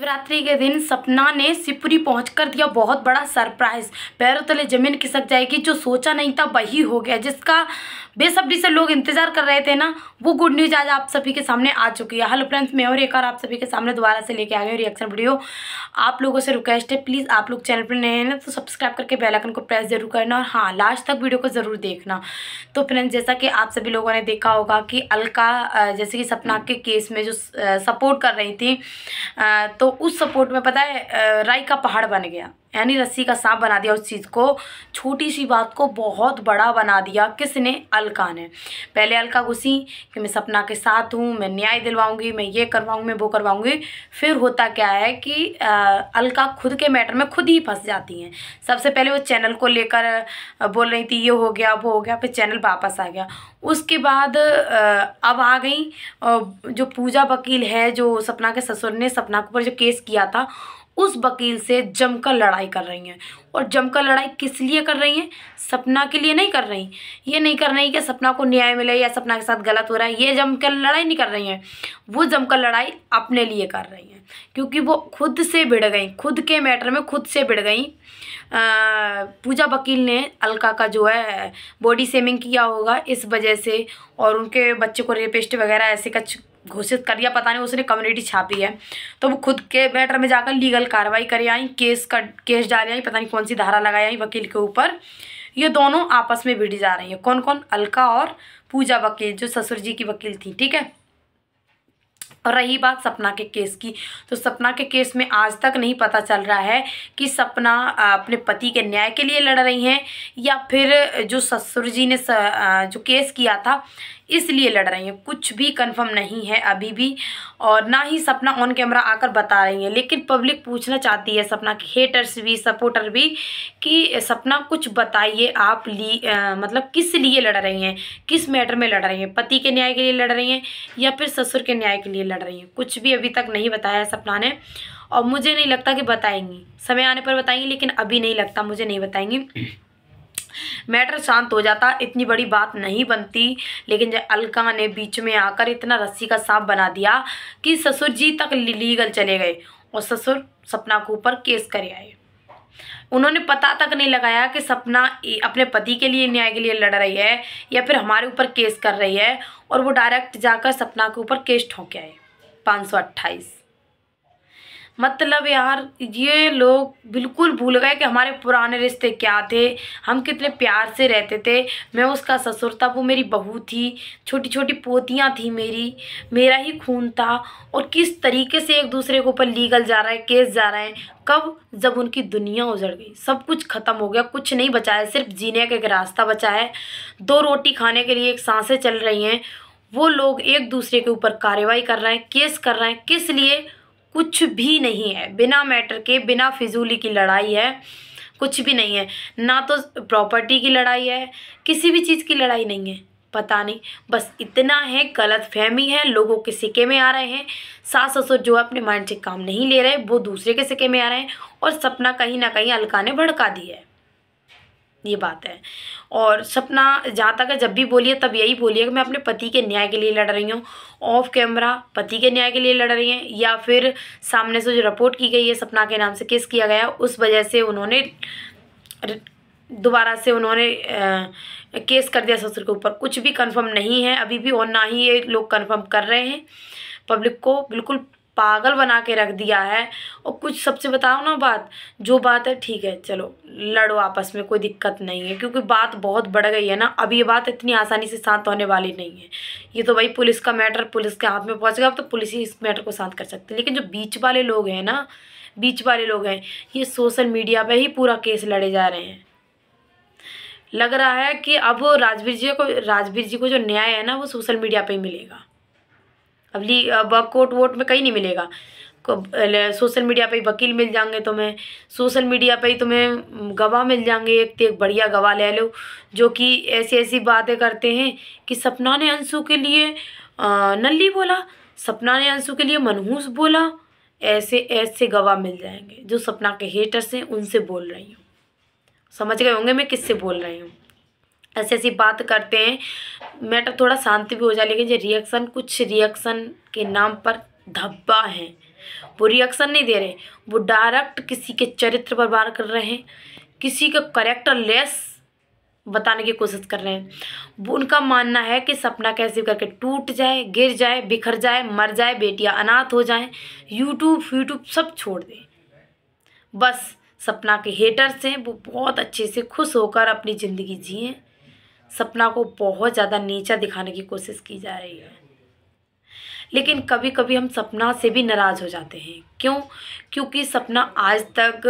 शिवरात्रि के दिन सपना ने शिवपुरी पहुंचकर दिया बहुत बड़ा सरप्राइज। पैरों तले जमीन खिसक जाएगी, जो सोचा नहीं था वही हो गया, जिसका बेसब्री से लोग इंतजार कर रहे थे ना, वो गुड न्यूज आज आप सभी के सामने आ चुकी है। हेलो फ्रेंड्स, मैं और एक बार आप सभी के सामने दोबारा से लेके आ गए रिएक्शन वीडियो। आप लोगों से रिक्वेस्ट है, प्लीज़ आप लोग चैनल पर नए हैं ना तो सब्सक्राइब करके बेल आइकन को प्रेस जरूर करना, और हाँ लास्ट तक वीडियो को ज़रूर देखना। तो फ्रेंड्स, जैसा कि आप सभी लोगों ने देखा होगा कि अलका जैसे कि सपना के केस में जो सपोर्ट कर रही थी, तो उस सपोर्ट में पता है राई का पहाड़ बन गया, यानी रस्सी का सांप बना दिया। उस चीज़ को, छोटी सी बात को बहुत बड़ा बना दिया। किसने? अलका ने। पहले अलका घुसी कि मैं सपना के साथ हूँ, मैं न्याय दिलवाऊंगी, मैं ये करवाऊंगी, मैं वो करवाऊंगी। फिर होता क्या है कि अलका खुद के मैटर में खुद ही फंस जाती हैं। सबसे पहले वो चैनल को लेकर बोल रही थी ये हो गया वो हो गया, फिर चैनल वापस आ गया। उसके बाद अब आ गई जो पूजा वकील है, जो सपना के ससुर ने सपना के ऊपर जो केस किया था, उस वकील से जमकर लड़ाई कर रही हैं। और जमकर लड़ाई किस लिए कर रही हैं? सपना के लिए नहीं कर रही। ये नहीं कर रही कि सपना को न्याय मिले या सपना के साथ गलत हो रहा है, ये जमकर लड़ाई नहीं कर रही हैं। वो जमकर लड़ाई अपने लिए कर रही हैं, क्योंकि वो खुद से भिड़ गई, खुद के मैटर में खुद से भिड़ गई। पूजा वकील ने अलका का जो है बॉडी शेमिंग किया होगा इस वजह से, और उनके बच्चे को रेपिस्ट वगैरह ऐसे कुछ घोषित कर दिया, पता नहीं उसने कम्युनिटी छापी है। तो वो खुद के मैटर में जाकर लीगल कार्रवाई कर आई, केस डाल आई, पता नहीं कौन सी धारा लगाई आई वकील के ऊपर। ये दोनों आपस में भिड़ जा रही है। कौन कौन? अलका और पूजा वकील, जो ससुर जी की वकील थी, ठीक है। और रही बात सपना के केस की, तो सपना के केस में आज तक नहीं पता चल रहा है कि सपना अपने पति के न्याय के लिए लड़ रही हैं या फिर जो ससुर जी ने जो केस किया था इसलिए लड़ रही हैं। कुछ भी कंफर्म नहीं है अभी भी, और ना ही सपना ऑन कैमरा आकर बता रही है। लेकिन पब्लिक पूछना चाहती है, सपना के हेटर्स भी सपोर्टर भी, कि सपना कुछ बताइए आप मतलब किस लिए लड़ रही हैं, किस मैटर में लड़ रही हैं? पति के न्याय के लिए लड़ रही हैं या फिर ससुर के न्याय के लिए लड़ रही हैं? कुछ भी अभी तक नहीं बताया है सपना ने, और मुझे नहीं लगता कि बताएंगी। समय आने पर बताएंगी, लेकिन अभी नहीं लगता, मुझे नहीं बताएंगी। मैटर शांत हो जाता, इतनी बड़ी बात नहीं बनती, लेकिन जब अलका ने बीच में आकर इतना रस्सी का सांप बना दिया कि ससुर जी तक लीगल चले गए और ससुर सपना के ऊपर केस करे आए। उन्होंने पता तक नहीं लगाया कि सपना अपने पति के लिए न्याय के लिए लड़ रही है या फिर हमारे ऊपर केस कर रही है, और वो डायरेक्ट जाकर सपना के ऊपर केस ठोंके आए 528। मतलब यार, ये लोग बिल्कुल भूल गए कि हमारे पुराने रिश्ते क्या थे, हम कितने प्यार से रहते थे। मैं उसका ससुर था, वो मेरी बहू थी, छोटी छोटी पोतियाँ थी मेरी, मेरा ही खून था। और किस तरीके से एक दूसरे के ऊपर लीगल जा रहा है, केस जा रहे हैं। कब? जब उनकी दुनिया उजड़ गई, सब कुछ ख़त्म हो गया, कुछ नहीं बचा है, सिर्फ जीने का एक रास्ता बचा है, 2 रोटी खाने के लिए एक सांसें चल रही हैं। वो लोग एक दूसरे के ऊपर कार्रवाई कर रहे हैं, केस कर रहे हैं। किस लिए? कुछ भी नहीं है, बिना मैटर के, बिना फिजूली की लड़ाई है, कुछ भी नहीं है। ना तो प्रॉपर्टी की लड़ाई है, किसी भी चीज़ की लड़ाई नहीं है। पता नहीं, बस इतना है, गलतफहमी है, लोगों के सिक्के में आ रहे हैं। सास ससुर जो अपने माइंड से काम नहीं ले रहे, वो दूसरे के सिक्के में आ रहे हैं, और सपना कहीं ना कहीं अलका ने भड़का दी है, ये बात है। और सपना जहाँ तक है, जब भी बोलिए तब यही बोलिए कि मैं अपने पति के न्याय के लिए लड़ रही हूँ। ऑफ कैमरा पति के न्याय के लिए लड़ रही हैं, या फिर सामने से जो रिपोर्ट की गई है, सपना के नाम से केस किया गया, उस वजह से उन्होंने दोबारा से केस कर दिया ससुर के ऊपर। कुछ भी कंफर्म नहीं है अभी भी, और ना ही ये लोग कंफर्म कर रहे हैं। पब्लिक को बिल्कुल पागल बना के रख दिया है। और कुछ सबसे बताओ ना, बात जो बात है ठीक है, चलो लड़ो आपस में, कोई दिक्कत नहीं है, क्योंकि बात बहुत बढ़ गई है ना। अब ये बात इतनी आसानी से शांत होने वाली नहीं है। ये तो भाई पुलिस का मैटर, पुलिस के हाथ में पहुंच गया, अब तो पुलिस ही इस मैटर को शांत कर सकती है। लेकिन जो बीच वाले लोग हैं ना, बीच वाले लोग हैं, ये सोशल मीडिया पर ही पूरा केस लड़े जा रहे हैं। लग रहा है कि अब राजवीर जी को जो न्याय है ना, वो सोशल मीडिया पे ही मिलेगा। अब कोर्ट वोट में कहीं नहीं मिलेगा। सोशल मीडिया पे ही वकील मिल जाएंगे तुम्हें, सोशल मीडिया पे ही तुम्हें गवाह मिल जाएंगे। एक बढ़िया गवाह ले लो, जो कि ऐसी ऐसी बातें करते हैं कि सपना ने अंशु के लिए नल्ली बोला, सपना ने अंशु के लिए मनहूस बोला। ऐसे ऐसे गवाह मिल जाएंगे। जो सपना के हेटर्स हैं उनसे बोल रही हूँ, समझ गए होंगे मैं किससे बोल रही हूँ। ऐसी ऐसी बात करते हैं, मैटर थोड़ा शांति भी हो जाए, लेकिन ये रिएक्शन, कुछ रिएक्शन के नाम पर धब्बा है। वो रिएक्शन नहीं दे रहे, वो डायरेक्ट किसी के चरित्र पर वार कर रहे हैं, किसी का करेक्टर लेस बताने की कोशिश कर रहे हैं। वो उनका मानना है कि सपना कैसे करके टूट जाए, गिर जाए, बिखर जाए, मर जाए, बेटियां अनाथ हो जाएं, यूट्यूब सब छोड़ दें। बस सपना के हेटर्स हैं वो बहुत अच्छे से खुश होकर अपनी ज़िंदगी जिएं। सपना को बहुत ज़्यादा नीचा दिखाने की कोशिश की जा रही है, लेकिन कभी कभी हम सपना से भी नाराज़ हो जाते हैं। क्यों? क्योंकि सपना आज तक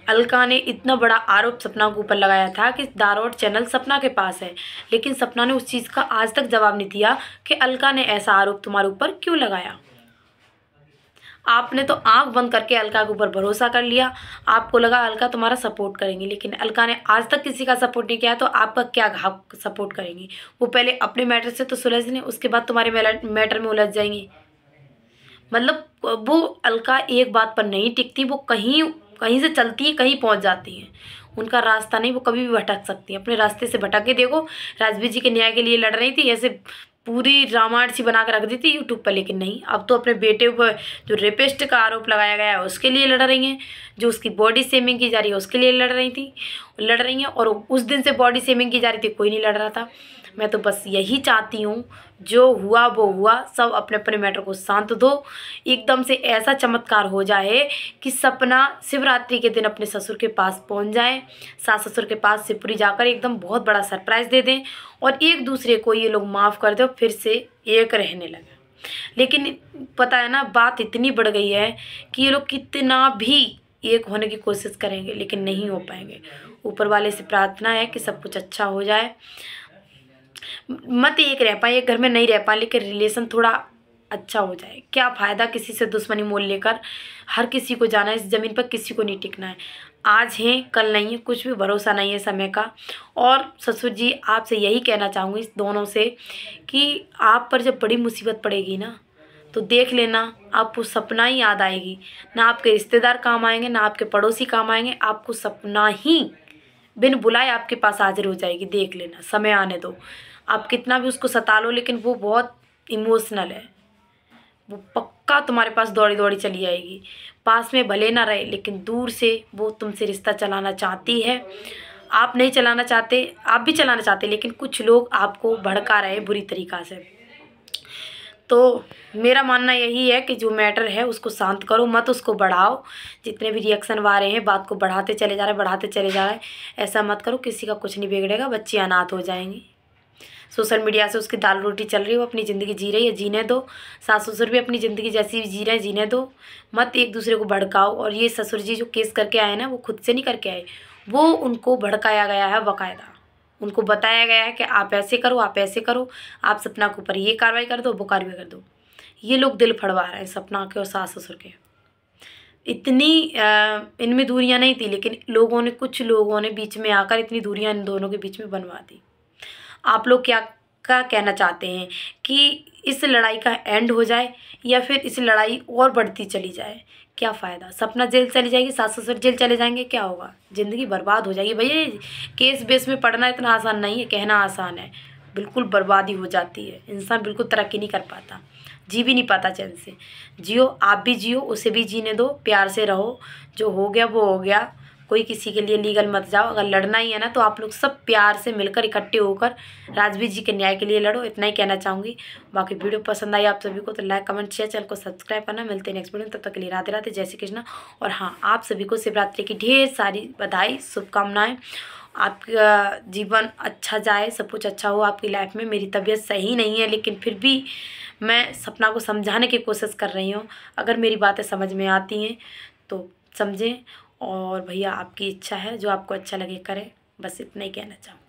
अलका ने इतना बड़ा आरोप सपना के ऊपर लगाया था कि दारोट चैनल सपना के पास है, लेकिन सपना ने उस चीज़ का आज तक जवाब नहीं दिया कि अलका ने ऐसा आरोप तुम्हारे ऊपर क्यों लगाया। आपने तो आंख बंद करके अलका के ऊपर भरोसा कर लिया, आपको लगा अलका तुम्हारा सपोर्ट करेंगी, लेकिन अलका ने आज तक किसी का सपोर्ट नहीं किया, तो आपका क्या सपोर्ट करेंगी? वो पहले अपने मैटर से तो सुलझ लें, उसके बाद तुम्हारे मैटर में उलझ जाएंगी। मतलब वो अलका एक बात पर नहीं टिकती, वो कहीं से चलती है कहीं पहुंच जाती हैं। उनका रास्ता नहीं, वो कभी भी भटक सकती हैं। अपने रास्ते से भटक के देखो, राजवीर जी के न्याय के लिए लड़ रही थी, ऐसे पूरी रामायण सी बना कर रख दी थी यूट्यूब पर, लेकिन नहीं, अब तो अपने बेटे पर जो रेपिस्ट का आरोप लगाया गया है उसके लिए लड़ रही हैं, जो उसकी बॉडी शेमिंग की जा रही है उसके लिए लड़ रही हैं। और उस दिन से बॉडी शेमिंग की जा रही थी, कोई नहीं लड़ रहा था। मैं तो बस यही चाहती हूँ, जो हुआ वो हुआ, सब अपने अपने मैटर को शांत दो। एकदम से ऐसा चमत्कार हो जाए कि सपना शिवरात्रि के दिन अपने ससुर के पास पहुँच जाए, सास ससुर के पास शिवपुरी जाकर एकदम बहुत बड़ा सरप्राइज़ दे दें और एक दूसरे को ये लोग माफ़ कर दो, फिर से एक रहने लगे। लेकिन पता है ना, बात इतनी बढ़ गई है कि ये लोग कितना भी एक होने की कोशिश करेंगे लेकिन नहीं हो पाएंगे। ऊपर वाले से प्रार्थना है कि सब कुछ अच्छा हो जाए, मत एक रह पाए, एक घर में नहीं रह पाए, लेकिन रिलेशन थोड़ा अच्छा हो जाए। क्या फ़ायदा किसी से दुश्मनी मोल लेकर? हर किसी को जाना है, इस ज़मीन पर किसी को नहीं टिकना है। आज है कल नहीं है, कुछ भी भरोसा नहीं है समय का। और ससुर जी, आपसे यही कहना चाहूँगी इस दोनों से कि आप पर जब बड़ी मुसीबत पड़ेगी ना, तो देख लेना आपको सपना ही याद आएगी। ना आपके रिश्तेदार काम आएंगे, ना आपके पड़ोसी काम आएंगे, आपको सपना ही बिन बुलाए आपके पास हाजिर हो जाएगी। देख लेना, समय आने दो। आप कितना भी उसको सता लो, लेकिन वो बहुत इमोशनल है, वो पक्का तुम्हारे पास दौड़ी दौड़ी चली आएगी। पास में भले ना रहे, लेकिन दूर से वो तुमसे रिश्ता चलाना चाहती है। आप नहीं चलाना चाहते, आप भी चलाना चाहते, लेकिन कुछ लोग आपको भड़का रहे बुरी तरीक़ा से। तो मेरा मानना यही है कि जो मैटर है उसको शांत करो, मत उसको बढ़ाओ। जितने भी रिएक्शन आ रहे हैं, बात को बढ़ाते चले जा रहे हैं, ऐसा मत करो। किसी का कुछ नहीं बिगड़ेगा, बच्चे अनाथ हो जाएंगी। सोशल मीडिया से उसकी दाल रोटी चल रही है, वो अपनी ज़िंदगी जी रही है, जीने दो। सास ससुर भी अपनी ज़िंदगी जैसी जी रहे हैं, जीने दो। मत एक दूसरे को भड़काओ। और ये ससुर जी जो केस करके आए ना, वो खुद से नहीं करके आए, वो उनको भड़काया गया है बाकायदा। उनको बताया गया है कि आप ऐसे करो, आप ऐसे करो, आप सपना के ऊपर ये कार्रवाई कर दो, वो कार्रवाई कर दो। ये लोग दिल फड़वा रहे हैं सपना के और सास ससुर के। इतनी इनमें दूरियां नहीं थी, लेकिन कुछ लोगों ने बीच में आकर इतनी दूरियां इन दोनों के बीच में बनवा दी। आप लोग क्या कहना चाहते हैं कि इस लड़ाई का एंड हो जाए या फिर इस लड़ाई और बढ़ती चली जाए? क्या फ़ायदा? सपना जेल चली जाएगी, सास ससुर जेल चले जाएंगे, क्या होगा? ज़िंदगी बर्बाद हो जाएगी। भैया केस बेस में पढ़ना इतना आसान नहीं है, कहना आसान है, बिल्कुल बर्बादी हो जाती है। इंसान बिल्कुल तरक्की नहीं कर पाता, जी भी नहीं पाता चैन से। जियो, आप भी जियो, उसे भी जीने दो, प्यार से रहो। जो हो गया वो हो गया, कोई किसी के लिए लीगल मत जाओ। अगर लड़ना ही है ना, तो आप लोग सब प्यार से मिलकर इकट्ठे होकर राजवीर जी के न्याय के लिए लड़ो। इतना ही कहना चाहूँगी। बाकी वीडियो पसंद आई आप सभी को तो लाइक कमेंट शेयर, चैनल को सब्सक्राइब करना। मिलते हैं नेक्स्ट वीडियो में, तब तक के लिए राधे राधे, जय श्री कृष्णा। और हाँ, आप सभी को शिवरात्रि की ढेर सारी बधाई, शुभकामनाएँ। आपका जीवन अच्छा जाए, सब कुछ अच्छा हो आपकी लाइफ में। मेरी तबीयत सही नहीं है, लेकिन फिर भी मैं सपना को समझाने की कोशिश कर रही हूँ। अगर मेरी बातें समझ में आती हैं तो समझें। और भैया आपकी इच्छा है, जो आपको अच्छा लगे करें, बस इतना ही कहना चाहूँगी।